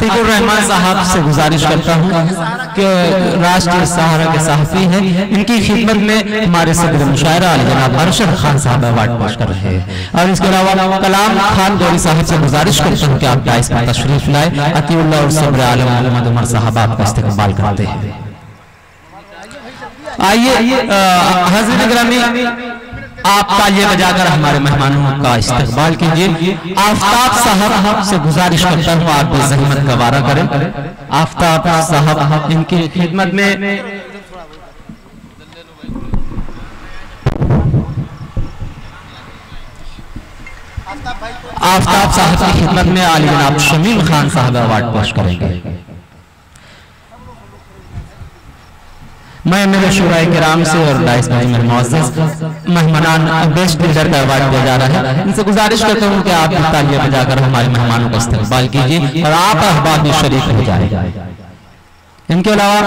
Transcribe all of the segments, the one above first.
अतीकुर रहमान साहब से गुजारिश करता हूँ कि राष्ट्रीय सहारा के सहाफ़ी हैं, इनकी खिदमत में हमारे सदर मुशायरा जनाब अरशद खान साहब अवार्ड पेश कर रहे हैं। और इसके अलावा कलाम खान गौरी साहब से गुजारिश करता हूँ कि आप डाइस पर तशरीफ लाए। अतीउल्लाह और सब्र आलम मोहम्मद उमर साहब आपका इस्तकबाल करते हैं। आइए हाज़िर गिरामी, आप तालियां बजाकर हमारे मेहमानों का इस्तकबाल कीजिए। आफताब साहब से गुजारिश करता हूँ आप भी ज़हमत का वारा करें। आफताब साहब इनकी खिदमत में आफताब साहब की खिदमत में आली जनाब शमीम खान साहब अवार्ड पेश करेंगे। मैं मेरे शुराए किराम से और डाइस भाई मेरे मुअज़्ज़ज़ मेहमानान बेस्ट लीडर का अवार्ड दिया जा रहा है, इनसे गुजारिश करता हूँ कि आप तालियां बजाकर हमारे मेहमानों का इस्तकबाल कीजिए और आप अहबाब में शरीक हो जाए। इनके अलावा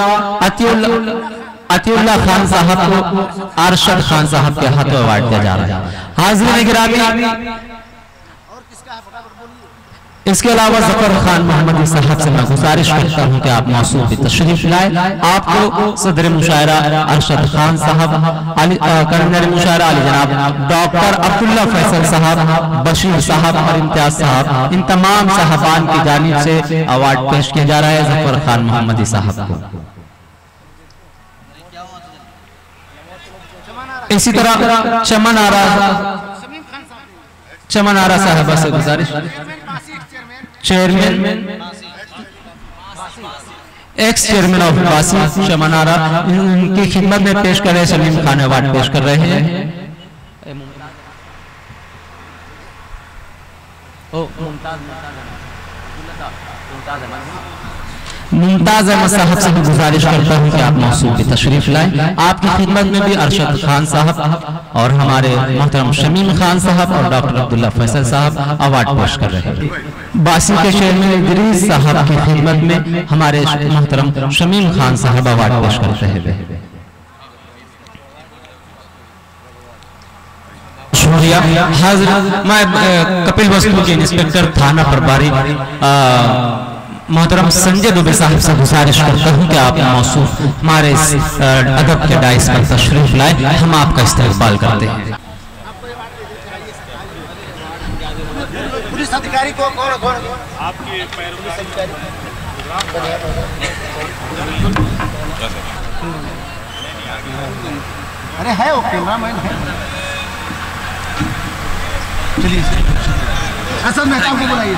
अतीउल्लाह खान साहब को अरशद खान साहब के हाथों अवार्ड दिया जा रहा है। हाज़िरीन गिरामी, इसके अलावा ज़फ़र खान मोहम्मदी साहब से मैं गुजारिश करता हूँ कि आप मौसूल भी तशरीफ लाए। आपको सदर मुशायरा अरशद खान साहब, कर्नल मुशायरा अली जनाब डॉक्टर अब्दुल्ला फैसल साहब, बशीर साहब और इम्तियाज साहब, इन तमाम साहबान की जानिब से अवार्ड पेश किया जा रहा है ज़फ़र खान मोहम्मदी साहब को। इसी तरह चमन आरा साहबा से गुजारिश, चेयरमैन एक्स चेयरमैन ऑफ बासी चमन आरा, उनकी खिदमत में पेश कर रहे सलीम खान अवार्ड पेश कर रहे हैं। मुमताज अहमद साहब से भी गुजारिश करता हूँ कि आप मौसूल की तशरीफ लाएं। आपकी खिदमत में भी अरशद खान साहब और हमारे मोहतरम शमीम खान साहब और डॉक्टर अब्दुल्ला फैसल साहब अवार्ड पेश कर रहे हैं। बासी के चेयरमैन इदरीस साहब की खिदमत में हमारे मोहतरम शमीम खान साहब अवार्ड पेश कर रहे हैं। शुक्रिया। मैं कपिल वस्तु के इंस्पेक्टर थाना प्रभारी मोहतरम संजय दुबे साहब से गुजारिश करता हूँ कि आप मौसूफ हमारे अदब के डाइस पर तशरीफ लाए, हम आपका इस्तकबाल करते हैं। पुलिस अधिकारी को कौन आपके अरे है वो कैमरामैन है, चलिए असद मेहता को बुलाइए।